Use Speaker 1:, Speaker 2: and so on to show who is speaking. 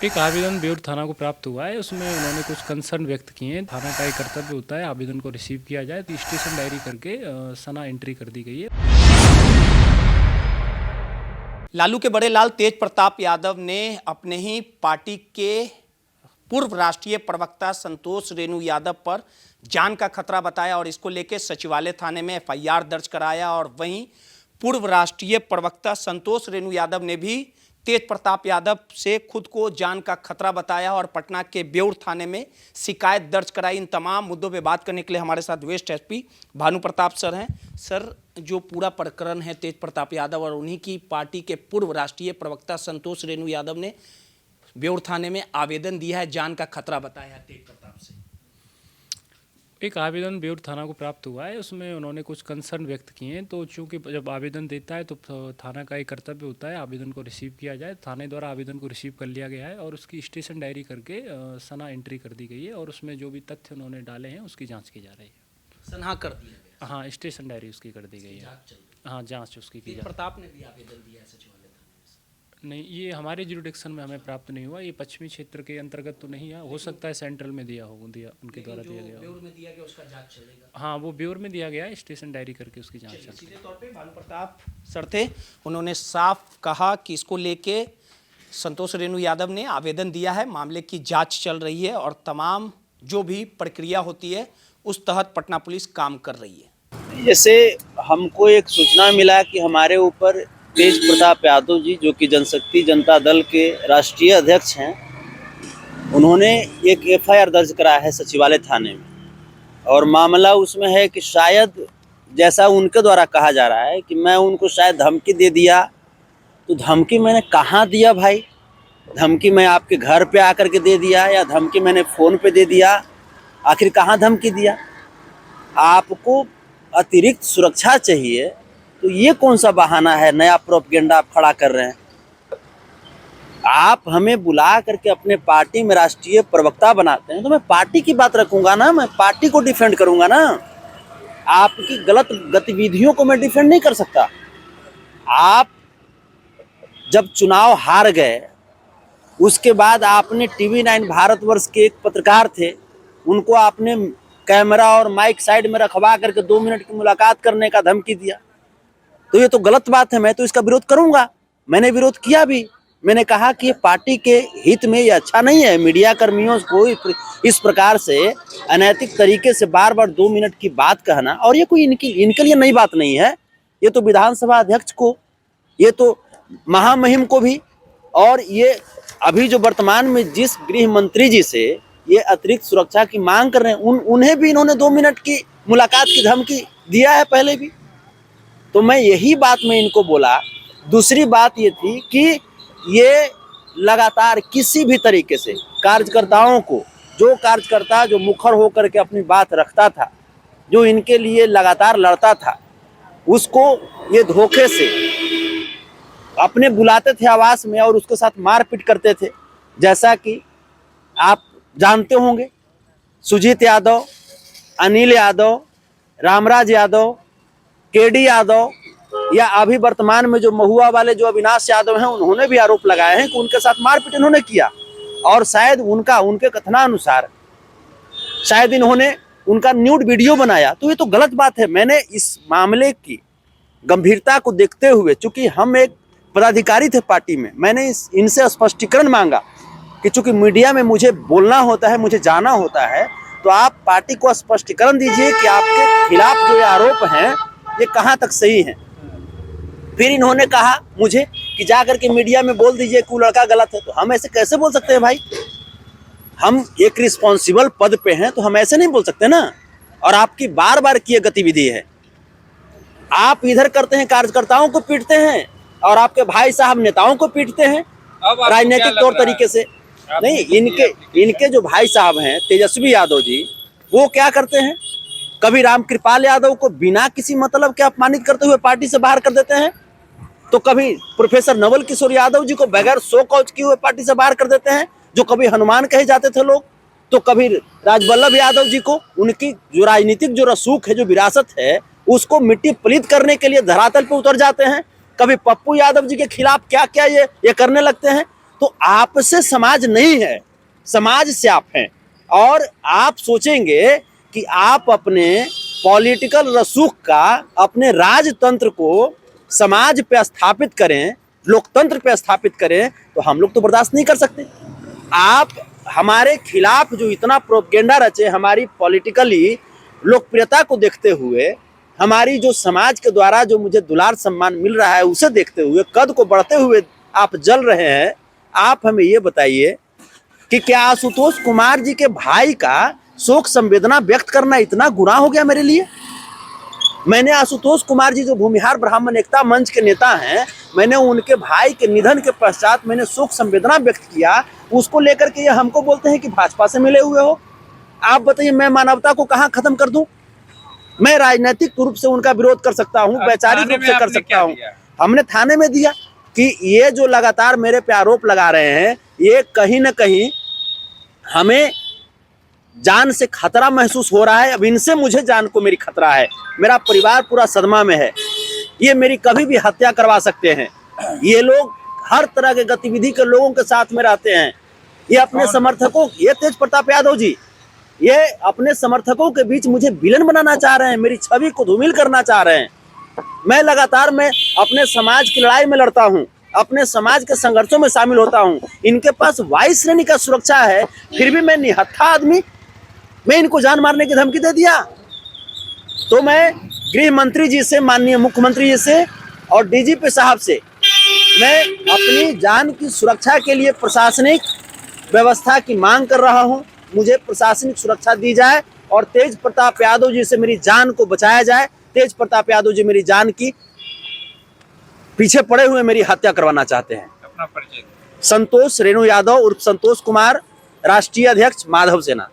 Speaker 1: एक आवेदन बेउर थाना को प्राप्त हुआ है। उसमें उन्होंने कुछ कंसर्न व्यक्त किए हैं। थाना का एक कर्तव्य होता है आवेदन को रिसीव किया जाए, तो स्टेशन डायरी करके सना एंट्री कर दी गई है।
Speaker 2: लालू के बड़े लाल तेज प्रताप यादव ने अपने ही पार्टी के पूर्व राष्ट्रीय प्रवक्ता संतोष रेणु यादव पर जान का खतरा बताया और इसको लेकर सचिवालय थाने में एफआईआर दर्ज कराया। और वहीं पूर्व राष्ट्रीय प्रवक्ता संतोष रेणु यादव ने भी तेज प्रताप यादव से खुद को जान का खतरा बताया और पटना के बेउर थाने में शिकायत दर्ज कराई। इन तमाम मुद्दों पे बात करने के लिए हमारे साथ west SP Bhanu Pratap sir हैं। सर, जो पूरा प्रकरण है तेज प्रताप यादव और उन्हीं की पार्टी के पूर्व राष्ट्रीय प्रवक्ता संतोष रेणु यादव ने बेउर थाने में आवेदन दिया है, जान का खतरा बताया है तेज प्रताप से।
Speaker 1: एक आवेदन बेउर थाना को प्राप्त हुआ है। उसमें उन्होंने कुछ कंसर्न व्यक्त किए हैं। तो चूंकि जब आवेदन देता है तो थाना का एक कर्तव्य होता है आवेदन को रिसीव किया जाए। थाने द्वारा आवेदन को रिसीव कर लिया गया है और उसकी स्टेशन डायरी करके सना एंट्री कर दी गई है और उसमें जो भी तथ्य उन्होंने डाले हैं उसकी जाँच की जा रही है।
Speaker 2: सना कर दिया गया?
Speaker 1: हाँ, स्टेशन डायरी उसकी कर दी गई है। हाँ, जाँच उसकी की जा।
Speaker 2: प्रताप ने भी आवेदन दिया है सचिवालय?
Speaker 1: नहीं, ये हमारे जुरिडिक्शन में हमें प्राप्त नहीं हुआ। ये पश्चिमी क्षेत्र के अंतर्गत तो नहीं है, हो सकता है सेंट्रल में दिया उनके द्वारा दिया गया।
Speaker 2: बेउर में दिया गया उसका जांच चलेगा?
Speaker 1: हाँ, वो बेउर में दिया गया है, स्टेशन डायरी करके उसकी जांच चल।
Speaker 2: सीधे तौर पे भानु प्रताप सर थे, उन्होंने साफ कहा कि इसको लेके संतोष रेणु यादव ने आवेदन दिया है, मामले की जांच चल रही है और तमाम जो भी प्रक्रिया होती है उस तहत पटना पुलिस काम कर रही है।
Speaker 3: जैसे हमको एक सूचना मिला कि हमारे ऊपर तेज प्रताप यादव जी, जो कि जनशक्ति जनता दल के राष्ट्रीय अध्यक्ष हैं, उन्होंने एक एफआईआर दर्ज कराया है सचिवालय थाने में। और मामला उसमें है कि शायद जैसा उनके द्वारा कहा जा रहा है कि मैं उनको शायद धमकी दे दिया। तो धमकी मैंने कहाँ दिया भाई? धमकी मैं आपके घर पे आकर के दे दिया या धमकी मैंने फ़ोन पे दे दिया? आखिर कहाँ धमकी दिया? आपको अतिरिक्त सुरक्षा चाहिए तो ये कौन सा बहाना है, नया प्रोपेगेंडा आप खड़ा कर रहे हैं? आप हमें बुला करके अपने पार्टी में राष्ट्रीय प्रवक्ता बनाते हैं तो मैं पार्टी की बात रखूंगा ना, मैं पार्टी को डिफेंड करूंगा ना। आपकी गलत गतिविधियों को मैं डिफेंड नहीं कर सकता। आप जब चुनाव हार गए उसके बाद आपने TV9 भारतवर्ष के एक पत्रकार थे, उनको आपने कैमरा और माइक साइड में रखवा करके 2 मिनट की मुलाकात करने का धमकी दिया। तो ये तो गलत बात है, मैं तो इसका विरोध करूंगा। मैंने विरोध किया भी। मैंने कहा कि ये पार्टी के हित में ये अच्छा नहीं है मीडिया कर्मियों को इस प्रकार से अनैतिक तरीके से बार बार 2 मिनट की बात कहना। और ये कोई इनके लिए नई बात नहीं है, ये तो विधानसभा अध्यक्ष को, ये तो महामहिम को भी, और ये अभी जो वर्तमान में जिस गृह मंत्री जी से ये अतिरिक्त सुरक्षा की मांग कर रहे हैं उन्हें भी इन्होंने 2 मिनट की मुलाकात की धमकी दिया है पहले भी। तो मैं यही बात मैं इनको बोला। दूसरी बात ये थी कि ये लगातार किसी भी तरीके से कार्यकर्ताओं को, जो कार्यकर्ता जो मुखर होकर के अपनी बात रखता था, जो इनके लिए लगातार लड़ता था, उसको ये धोखे से अपने बुलाते थे आवास में और उसके साथ मारपीट करते थे। जैसा कि आप जानते होंगे, सुजीत यादव, अनिल यादव, रामराज यादव, KD यादव, या अभी वर्तमान में जो महुआ वाले जो अविनाश यादव हैं, उन्होंने भी आरोप लगाए हैं कि उनके साथ मारपीट इन्होंने किया। और शायद उनके कथनानुसार शायद इन्होंने उनका न्यूड वीडियो बनाया। तो ये तो गलत बात है। मैंने इस मामले की गंभीरता को देखते हुए, चूंकि हम एक पदाधिकारी थे पार्टी में, मैंने इनसे स्पष्टीकरण मांगा कि चूंकि मीडिया में मुझे बोलना होता है, मुझे जाना होता है, तो आप पार्टी को स्पष्टीकरण दीजिए कि आपके खिलाफ जो आरोप हैं ये कहाँ तक सही है। फिर इन्होंने कहा मुझे कि जा करके मीडिया में बोल दीजिए कि वो लड़का गलत है। तो हम ऐसे कैसे बोल सकते हैं भाई? हम एक रिस्पॉन्सिबल पद पे हैं तो हम ऐसे नहीं बोल सकते ना। और आपकी बार बार की गतिविधि है, आप इधर करते हैं कार्यकर्ताओं को पीटते हैं और आपके भाई साहब नेताओं को पीटते हैं राजनीतिक तौर तरीके से। नहीं, इनके जो भाई साहब हैं तेजस्वी यादव जी, वो क्या करते हैं, कभी रामकृपाल यादव को बिना किसी मतलब के अपमानित करते हुए पार्टी से बाहर कर देते हैं, तो कभी प्रोफेसर नवल किशोर यादव जी को बगैर शो कॉज किए हुए पार्टी से बाहर कर देते हैं, जो कभी हनुमान कहे जाते थे लोग, तो कभी राजवल्लभ यादव जी को उनकी जो राजनीतिक जो रसूख है, जो विरासत है, उसको मिट्टी पलीत करने के लिए धरातल पर उतर जाते हैं। कभी पप्पू यादव जी के खिलाफ क्या क्या ये करने लगते हैं। तो आपसे समाज नहीं है, समाज से आप हैं। और आप सोचेंगे कि आप अपने पॉलिटिकल रसूख का, अपने राजतंत्र को समाज पे स्थापित करें, लोकतंत्र पे स्थापित करें, तो हम लोग तो बर्दाश्त नहीं कर सकते। आप हमारे खिलाफ जो इतना प्रोपेगेंडा रचे, हमारी पॉलिटिकली लोकप्रियता को देखते हुए, हमारी जो समाज के द्वारा जो मुझे दुलार सम्मान मिल रहा है उसे देखते हुए, कद को बढ़ते हुए आप जल रहे हैं। आप हमें ये बताइए कि क्या आशुतोष कुमार जी के भाई का शोक संवेदना व्यक्त करना इतना गुनाह हो गया मेरे लिए? मैंने आशुतोष कुमार जी जो भूमिहार ब्राह्मण एकता मंच के नेता हैं, मैंने उनके भाई के निधन के पश्चात मैंने शोक संवेदना व्यक्त किया, उसको लेकर के ये हमको बोलते हैं कि भाजपा से मिले हुए हो। आप बताइए, मैं मानवता को कहाँ खत्म कर दूं? मैं राजनीतिक रूप से उनका विरोध कर सकता हूँ, वैचारिक रूप से कर सकता हूँ। हमने थाने में दिया कि ये जो लगातार मेरे पे आरोप लगा रहे हैं, ये कहीं ना कहीं हमें जान से खतरा महसूस हो रहा है। अब इनसे मुझे जान को मेरी खतरा है, मेरा परिवार पूरा सदमा में है, ये मेरी कभी भी हत्या करवा सकते हैं। ये लोग हर तरह के गतिविधि के लोगों के साथ में रहते हैं। ये अपने समर्थकों, ये तेज प्रताप यादव जी, ये अपने समर्थकों के बीच मुझे विलन बनाना चाह रहे हैं, मेरी छवि को धूमिल करना चाह रहे हैं। मैं लगातार अपने समाज की लड़ाई में लड़ता हूं, अपने समाज के संघर्षों में शामिल होता हूं। इनके पास वायु श्रेणी का सुरक्षा है, फिर भी मैं निहत्था आदमी, मैं इनको जान मारने की धमकी दे दिया। तो मैं गृह मंत्री जी से, माननीय मुख्यमंत्री जी से और डीजीपी साहब से मैं अपनी जान की सुरक्षा के लिए प्रशासनिक व्यवस्था की मांग कर रहा हूं। मुझे प्रशासनिक सुरक्षा दी जाए और तेज प्रताप यादव जी से मेरी जान को बचाया जाए। तेज प्रताप यादव जी मेरी जान की पीछे पड़े हुए मेरी हत्या करवाना चाहते हैं।
Speaker 4: अपना परिचय।
Speaker 3: संतोष रेणु यादव उर्फ संतोष कुमार, राष्ट्रीय अध्यक्ष माधव सेना।